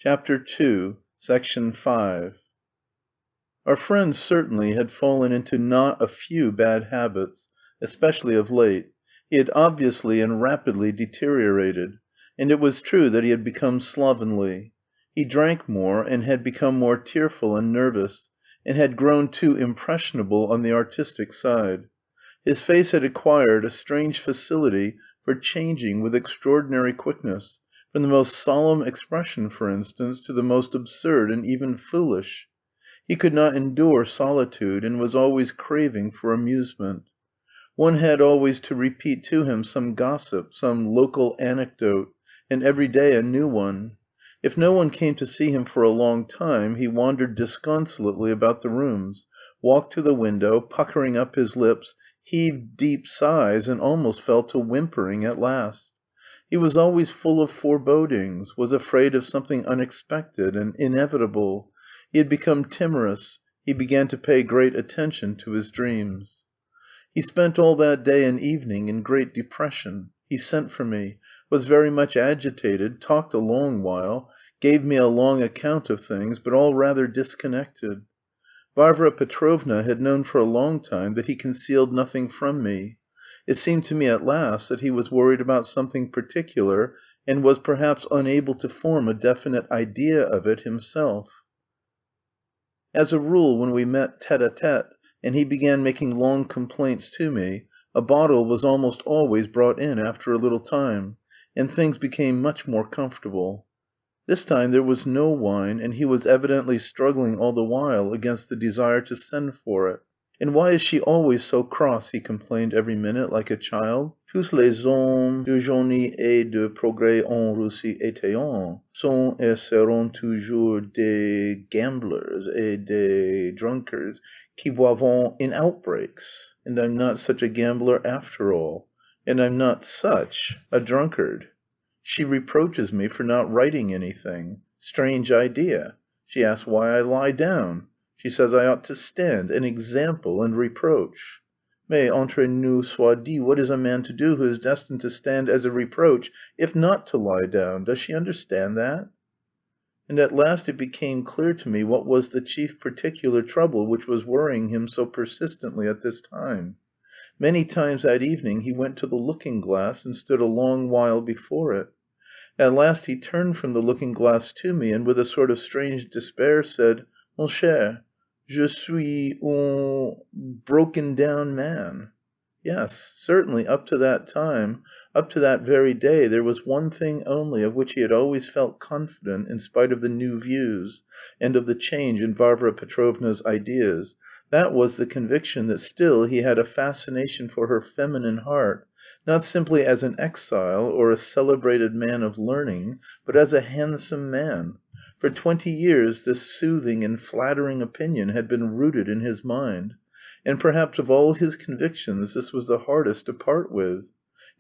Chapter 2, Section 5. Our friend certainly had fallen into not a few bad habits, especially of late. He had obviously and rapidly deteriorated, and it was true that he had become slovenly. He drank more, and had become more tearful and nervous, and had grown too impressionable on the artistic side. His face had acquired a strange facility for changing with extraordinary quickness, from the most solemn expression, for instance, to the most absurd and even foolish. He could not endure solitude, and was always craving for amusement. One had always to repeat to him some gossip, some local anecdote, and every day a new one. If no one came to see him for a long time, he wandered disconsolately about the rooms, walked to the window, puckering up his lips, heaved deep sighs, and almost fell to whimpering at last. He was always full of forebodings, was afraid of something unexpected and inevitable. He had become timorous, he began to pay great attention to his dreams. He spent all that day and evening in great depression. He sent for me, was very much agitated, talked a long while, gave me a long account of things, but all rather disconnected. Varvara Petrovna had known for a long time that he concealed nothing from me. It seemed to me at last that he was worried about something particular, and was perhaps unable to form a definite idea of it himself. As a rule, when we met tête à tête, and he began making long complaints to me, a bottle was almost always brought in after a little time, and things became much more comfortable. This time there was no wine, and he was evidently struggling all the while against the desire to send for it. "And why is she always so cross?" he complained every minute, like a child. "Tous les hommes de génie et de progrès en Russie étaient, sont et seront toujours des gamblers et des drunkards qui boivent in outbreaks. And I'm not such a gambler after all. And I'm not such a drunkard. She reproaches me for not writing anything. Strange idea. She asks why I lie down. She says I ought to stand, an example and reproach. Mais entre nous soit dit, what is a man to do who is destined to stand as a reproach, if not to lie down? Does she understand that?" And at last it became clear to me what was the chief particular trouble which was worrying him so persistently at this time. Many times that evening he went to the looking-glass and stood a long while before it. At last he turned from the looking-glass to me, and with a sort of strange despair said, "Mon cher, je suis un broken down man." Yes, certainly up to that time, up to that very day, there was one thing only of which he had always felt confident in spite of the new views, and of the change in Varvara Petrovna's ideas. That was the conviction that still he had a fascination for her feminine heart, not simply as an exile or a celebrated man of learning, but as a handsome man. For 20 years this soothing and flattering opinion had been rooted in his mind, and perhaps of all his convictions this was the hardest to part with.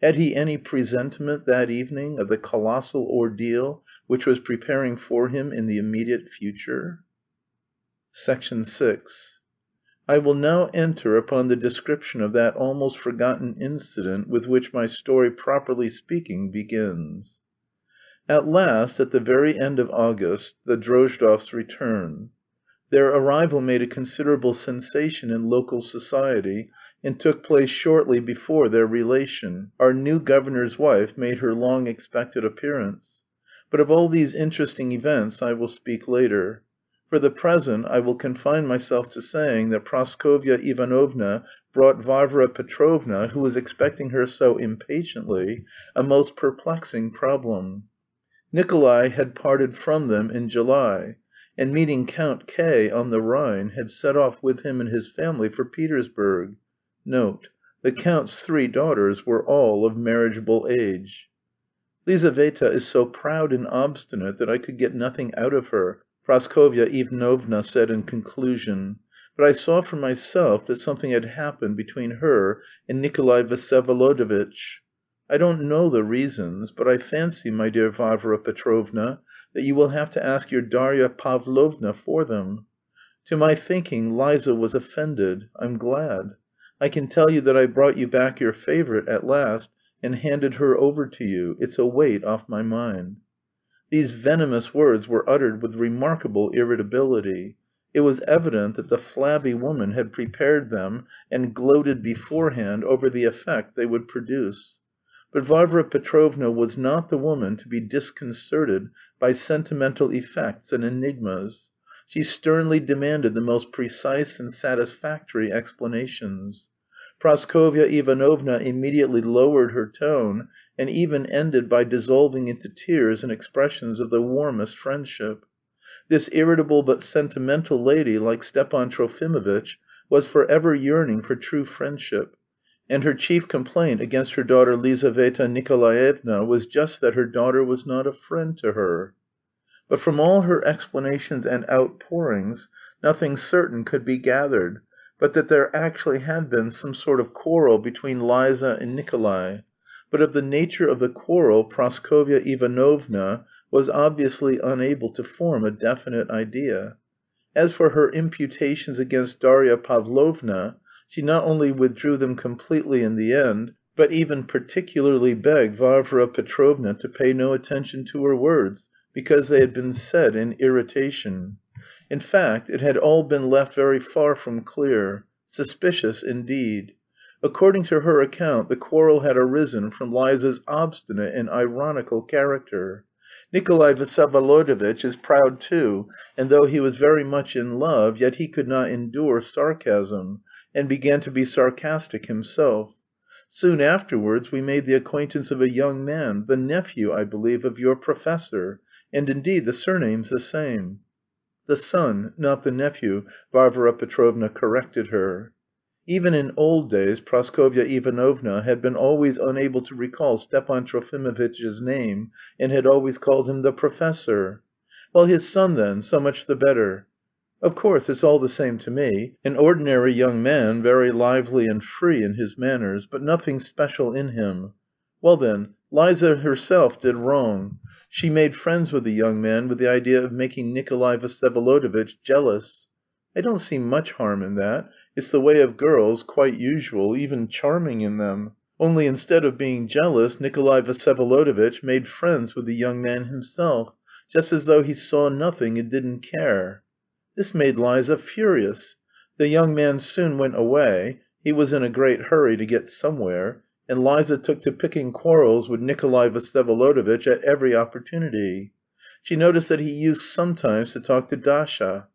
Had he any presentiment that evening of the colossal ordeal which was preparing for him in the immediate future? Section 6. I will now enter upon the description of that almost forgotten incident with which my story, properly speaking, begins. At last, at the very end of August, the Drozdovs returned. Their arrival made a considerable sensation in local society, and took place shortly before their relation, our new governor's wife, made her long expected appearance. But of all these interesting events I will speak later. For the present I will confine myself to saying that Praskovya Ivanovna brought Varvara Petrovna, who was expecting her so impatiently, a most perplexing problem. Nikolai had parted from them in July, and meeting Count K. on the Rhine, had set off with him and his family for Petersburg. Note: the Count's 3 daughters were all of marriageable age. "Lizaveta is so proud and obstinate that I could get nothing out of her," Praskovya Ivanovna said in conclusion, "but I saw for myself that something had happened between her and Nikolai Vsyevolodovitch. I don't know the reasons, but I fancy, my dear Varvara Petrovna, that you will have to ask your Darya Pavlovna for them. To my thinking Liza was offended. I'm glad. I can tell you that I brought you back your favourite at last, and handed her over to you. It's a weight off my mind." These venomous words were uttered with remarkable irritability. It was evident that the flabby woman had prepared them and gloated beforehand over the effect they would produce. But Varvara Petrovna was not the woman to be disconcerted by sentimental effects and enigmas. She sternly demanded the most precise and satisfactory explanations. Praskovya Ivanovna immediately lowered her tone, and even ended by dissolving into tears and expressions of the warmest friendship. This irritable but sentimental lady, like Stepan Trofimovitch, was for ever yearning for true friendship, and her chief complaint against her daughter Lizaveta Nikolaevna was just that her daughter was not a friend to her. But from all her explanations and outpourings nothing certain could be gathered, but that there actually had been some sort of quarrel between Liza and Nikolay. But of the nature of the quarrel Praskovya Ivanovna was obviously unable to form a definite idea. As for her imputations against Darya Pavlovna, she not only withdrew them completely in the end, but even particularly begged Varvara Petrovna to pay no attention to her words, because they had been said in irritation. In fact, it had all been left very far from clear, suspicious indeed. According to her account, the quarrel had arisen from Liza's obstinate and ironical character. Nikolay Vsyevolodovitch is proud too, and though he was very much in love, yet he could not endure sarcasm, and began to be sarcastic himself. Soon afterwards we made the acquaintance of a young man, the nephew, I believe, of your professor, and indeed the surname's the same. The son, not the nephew, Varvara Petrovna corrected her. Even in old days Praskovya Ivanovna had been always unable to recall Stepan Trofimovitch's name, and had always called him the professor. Well, his son then, so much the better. Of course, it's all the same to me. An ordinary young man, very lively and free in his manners, but nothing special in him. Well then, Liza herself did wrong. She made friends with the young man with the idea of making Nikolay Vsyevolodovitch jealous. I don't see much harm in that. It's the way of girls, quite usual, even charming in them. Only instead of being jealous, Nikolay Vsyevolodovitch made friends with the young man himself, just as though he saw nothing and didn't care. This made Liza furious. The young man soon went away he was in a great hurry to get somewhere and Liza took to picking quarrels with Nikolay Vsyevolodovitch at every opportunity. She noticed that he used sometimes to talk to Dasha.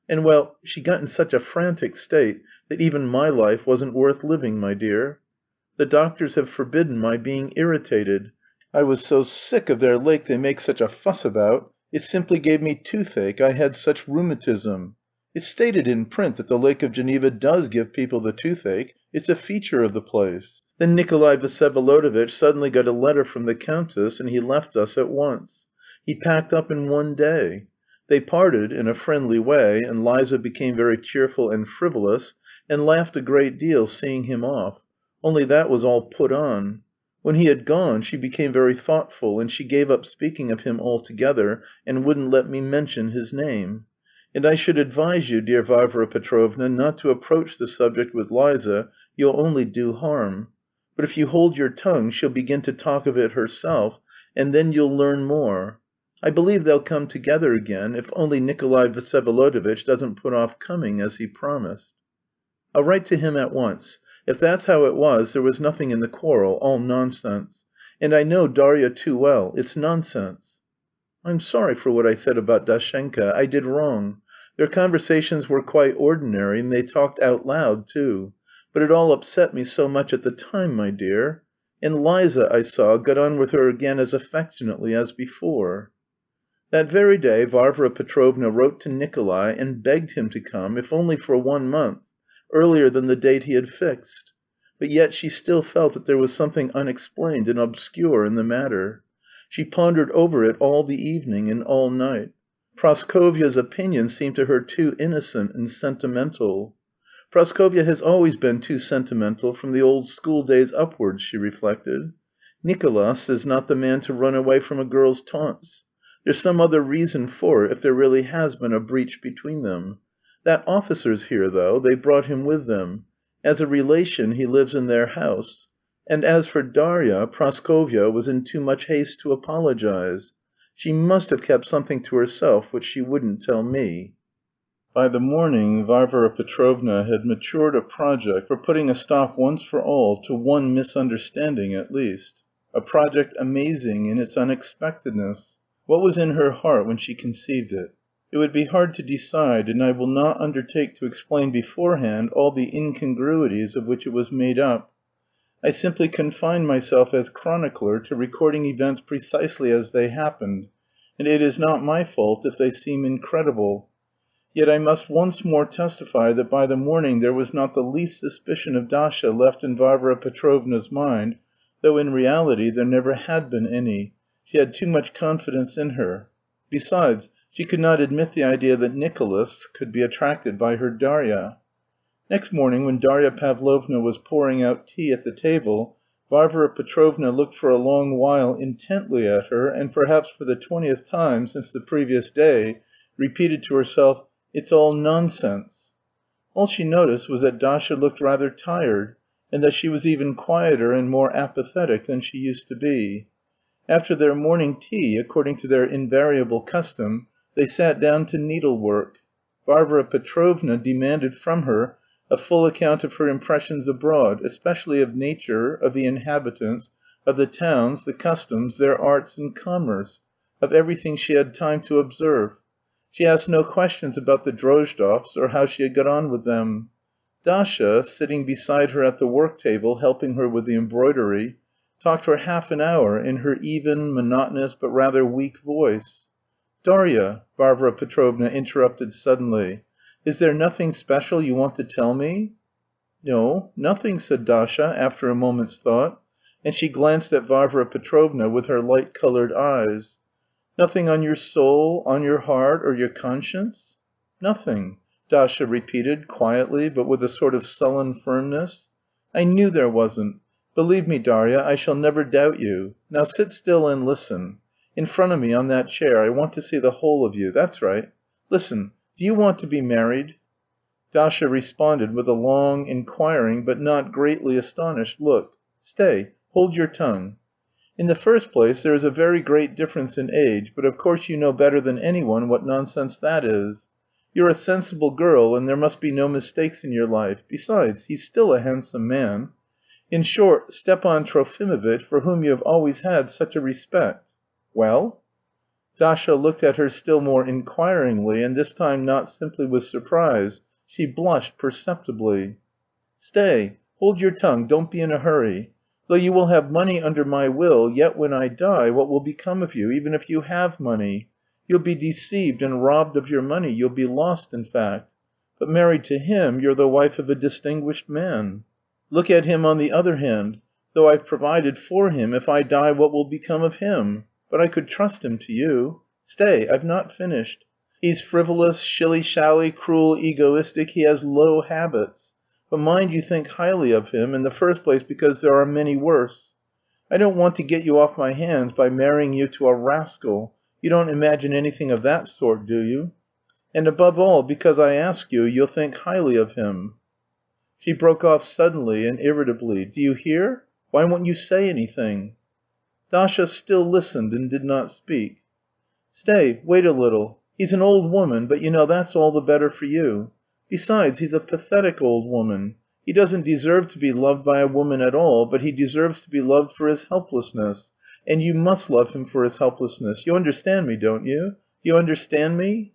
And well, she got in such a frantic state that even my life wasn't worth living, my dear. The doctors have forbidden my being irritated. I was so sick of their lake they make such a fuss about. It simply gave me toothache, I had such rheumatism. It's stated in print that the Lake of Geneva does give people the toothache. It's a feature of the place. Then Nikolay Vsyevolodovitch suddenly got a letter from the countess and he left us at once. He packed up in one day. They parted in a friendly way, and Liza became very cheerful and frivolous, and laughed a great deal seeing him off, only that was all put on. When he had gone she became very thoughtful, and she gave up speaking of him altogether, and wouldn't let me mention his name. And I should advise you, dear Varvara Petrovna, not to approach the subject with Liza, you'll only do harm. But if you hold your tongue she'll begin to talk of it herself, and then you'll learn more. I believe they'll come together again, if only Nikolay Vsyevolodovitch doesn't put off coming as he promised. I'll write to him at once. If that's how it was, there was nothing in the quarrel, all nonsense. And I know Darya too well. It's nonsense. I'm sorry for what I said about Dashenka. I did wrong. Their conversations were quite ordinary, and they talked out loud too. But it all upset me so much at the time, my dear. And Liza, I saw, got on with her again as affectionately as before. That very day Varvara Petrovna wrote to Nikolay and begged him to come, if only for 1 month, earlier than the date he had fixed. But yet she still felt that there was something unexplained and obscure in the matter. She pondered over it all the evening and all night. Praskovya's opinion seemed to her too innocent and sentimental. Praskovya has always been too sentimental from the old school days upwards, she reflected. Nicolas is not the man to run away from a girl's taunts. There's some other reason for it if there really has been a breach between them. That officer's here, though, they brought him with them. As a relation he lives in their house. And as for Darya, Praskovya was in too much haste to apologize. She must have kept something to herself which she wouldn't tell me." By the morning Varvara Petrovna had matured a project for putting a stop once for all to one misunderstanding at least, a project amazing in its unexpectedness. What was in her heart when she conceived it? It would be hard to decide, and I will not undertake to explain beforehand all the incongruities of which it was made up. I simply confine myself as chronicler to recording events precisely as they happened, and it is not my fault if they seem incredible. Yet I must once more testify that by the morning there was not the least suspicion of Dasha left in Varvara Petrovna's mind, though in reality there never had been any. She had too much confidence in her. Besides, she could not admit the idea that Nicolas could be attracted by her Darya. Next morning, when Darya Pavlovna was pouring out tea at the table, Varvara Petrovna looked for a long while intently at her, and perhaps for the 20th time since the previous day repeated to herself, "It's all nonsense." All she noticed was that Dasha looked rather tired, and that she was even quieter and more apathetic than she used to be. After their morning tea, according to their invariable custom, they sat down to needlework. Varvara Petrovna demanded from her a full account of her impressions abroad, especially of nature, of the inhabitants, of the towns, the customs, their arts and commerce, of everything she had time to observe. She asked no questions about the Drozdovs, or how she had got on with them. Dasha, sitting beside her at the work table, helping her with the embroidery, talked for half an hour in her even, monotonous, but rather weak voice. "Darya," Varvara Petrovna interrupted suddenly, "is there nothing special you want to tell me?" "No, nothing," said Dasha, after a moment's thought, and she glanced at Varvara Petrovna with her light-coloured eyes. "Nothing on your soul, on your heart, or your conscience?" "Nothing," Dasha repeated, quietly, but with a sort of sullen firmness. "I knew there wasn't. Believe me, Darya, I shall never doubt you. Now sit still and listen. In front of me on that chair, I want to see the whole of you. That's right. Listen, do you want to be married?" Dasha responded with a long, inquiring, but not greatly astonished look. "Stay, hold your tongue. In the first place, there is a very great difference in age, but of course you know better than anyone what nonsense that is. You're a sensible girl, and there must be no mistakes in your life. Besides, he's still a handsome man. In short, Stepan Trofimovitch, for whom you have always had such a respect." "Well?" Dasha looked at her still more inquiringly, and this time not simply with surprise. She blushed perceptibly. "Stay, hold your tongue, don't be in a hurry. Though you will have money under my will, yet when I die, what will become of you, even if you have money? You'll be deceived and robbed of your money, you'll be lost, in fact. But married to him, you're the wife of a distinguished man. Look at him on the other hand. Though I've provided for him, if I die what will become of him? But I could trust him to you. Stay, I've not finished. He's frivolous, shilly-shally, cruel, egoistic, he has low habits. But mind you think highly of him, in the first place because there are many worse. I don't want to get you off my hands by marrying you to a rascal. You don't imagine anything of that sort, do you? And above all, because I ask you, you'll think highly of him." She broke off suddenly and irritably. "Do you hear? Why won't you say anything?" Dasha still listened and did not speak. "Stay, wait a little. He's an old woman, but you know that's all the better for you. Besides, he's a pathetic old woman. He doesn't deserve to be loved by a woman at all, but he deserves to be loved for his helplessness, and you must love him for his helplessness. You understand me, don't you? Do you understand me?"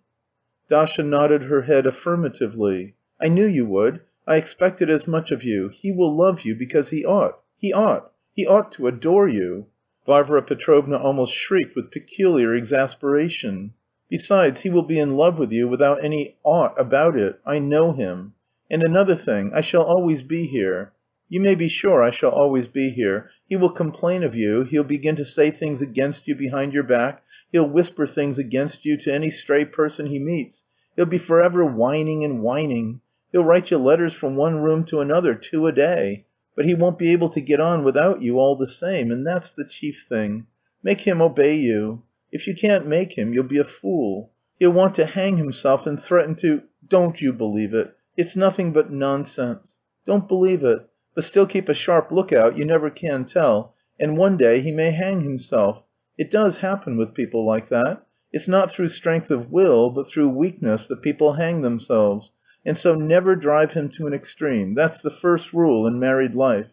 Dasha nodded her head affirmatively. "I knew you would. I expected as much of you. He will love you because he ought. He ought. He ought to adore you." Varvara Petrovna almost shrieked with peculiar exasperation. "Besides, he will be in love with you without any 'ought' about it. I know him. And another thing, I shall always be here. You may be sure I shall always be here. He will complain of you, he'll begin to say things against you behind your back, he'll whisper things against you to any stray person he meets. He'll be forever whining and whining. He'll write you letters from one room to another, 2 a day. But he won't be able to get on without you all the same, and that's the chief thing. Make him obey you. If you can't make him, you'll be a fool. He'll want to hang himself and threaten to... Don't you believe it. It's nothing but nonsense. Don't believe it. But still keep a sharp look out, you never can tell, and one day he may hang himself. It does happen with people like that. It's not through strength of will, but through weakness that people hang themselves, and so never drive him to an extreme. That's the first rule in married life.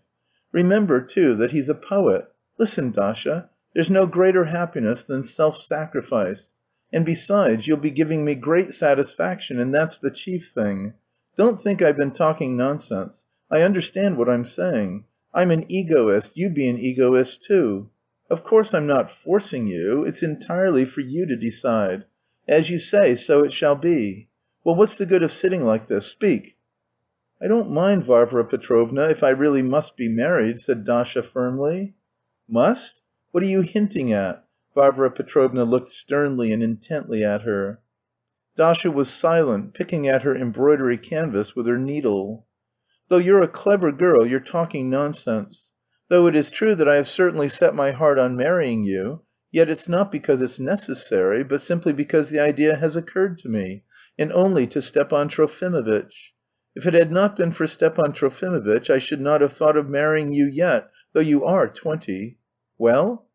Remember, too, that he's a poet. Listen, Dasha, there's no greater happiness than self-sacrifice. And besides, you'll be giving me great satisfaction, and that's the chief thing. Don't think I've been talking nonsense. I understand what I'm saying. I'm an egoist, you be an egoist too. Of course I'm not forcing you, it's entirely for you to decide. As you say, so it shall be. Well, what's the good of sitting like this? Speak." "I don't mind, Varvara Petrovna, if I really must be married," said Dasha firmly. "Must? What are you hinting at?" Varvara Petrovna looked sternly and intently at her. Dasha was silent, picking at her embroidery canvas with her needle. "Though you're a clever girl, you're talking nonsense. Though it is true that I have certainly set my heart on marrying you, yet it's not because it's necessary, but simply because the idea has occurred to me, and only to Stepan Trofimovitch. If it had not been for Stepan Trofimovitch, I should not have thought of marrying you yet, though you are 20. Well?"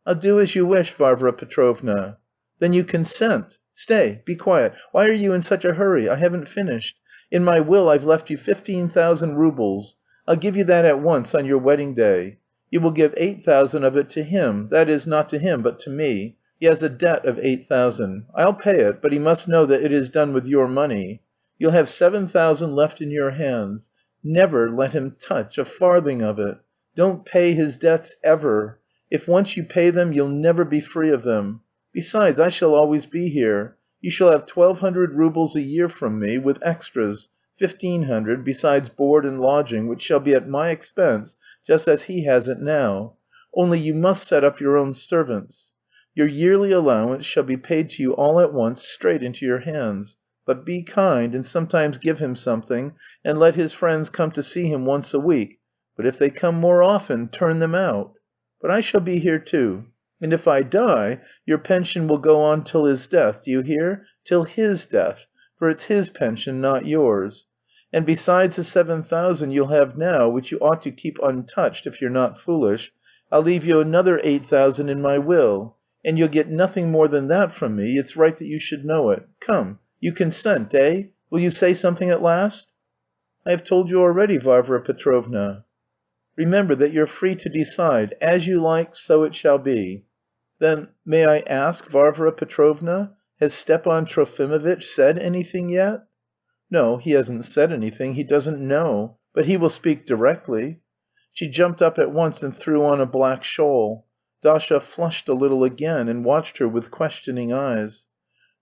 "I'll do as you wish, Varvara Petrovna." "Then you consent? Stay, be quiet. Why are you in such a hurry? I haven't finished. In my will I've left you 15,000 roubles. I'll give you that at once on your wedding day. You will give 8,000 of it to him, that is, not to him, but to me. He has a debt of 8,000. I'll pay it, but he must know that it is done with your money. You'll have 7,000 left in your hands. Never let him touch a farthing of it. Don't pay his debts ever. If once you pay them, you'll never be free of them. Besides, I shall always be here. You shall have 1,200 roubles a year from me, with extras, 1,500, besides board and lodging, which shall be at my expense, just as he has it now. Only you must set up your own servants. Your yearly allowance shall be paid to you all at once, straight into your hands. But be kind, and sometimes give him something, and let his friends come to see him once a week, but if they come more often, turn them out. But I shall be here too. And if I die, your pension will go on till his death, do you hear? Till his death, for it's his pension, not yours. And besides the 7,000 you'll have now, which you ought to keep untouched if you're not foolish, I'll leave you another 8,000 in my will. And you'll get nothing more than that from me, it's right that you should know it. Come, you consent, eh? Will you say something at last?" "I have told you already, Varvara Petrovna." "Remember that you're free to decide. As you like, so it shall be." "Then, may I ask, Varvara Petrovna, has Stepan Trofimovitch said anything yet?" "No, he hasn't said anything, he doesn't know. But he will speak directly." She jumped up at once and threw on a black shawl. Dasha flushed a little again, and watched her with questioning eyes.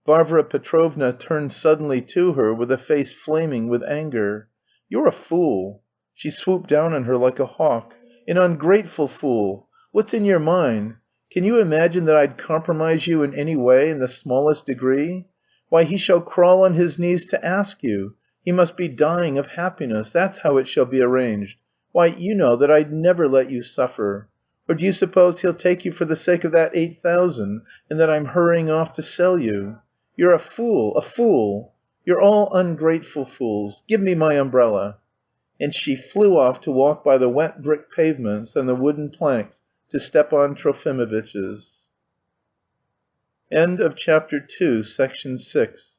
Varvara Petrovna turned suddenly to her with a face flaming with anger. "You're a fool." She swooped down on her like a hawk. "An ungrateful fool. What's in your mind? Can you imagine that I'd compromise you in any way, in the smallest degree? Why, he shall crawl on his knees to ask you. He must be dying of happiness. That's how it shall be arranged. Why, you know that I'd never let you suffer. Or do you suppose he'll take you for the sake of that 8,000, and that I'm hurrying off to sell you? You're a fool, a fool. You're all ungrateful fools. Give me my umbrella." And she flew off to walk by the wet brick pavements and the wooden planks to Stepan Trofimovitch's. Chapter 2, Section 6.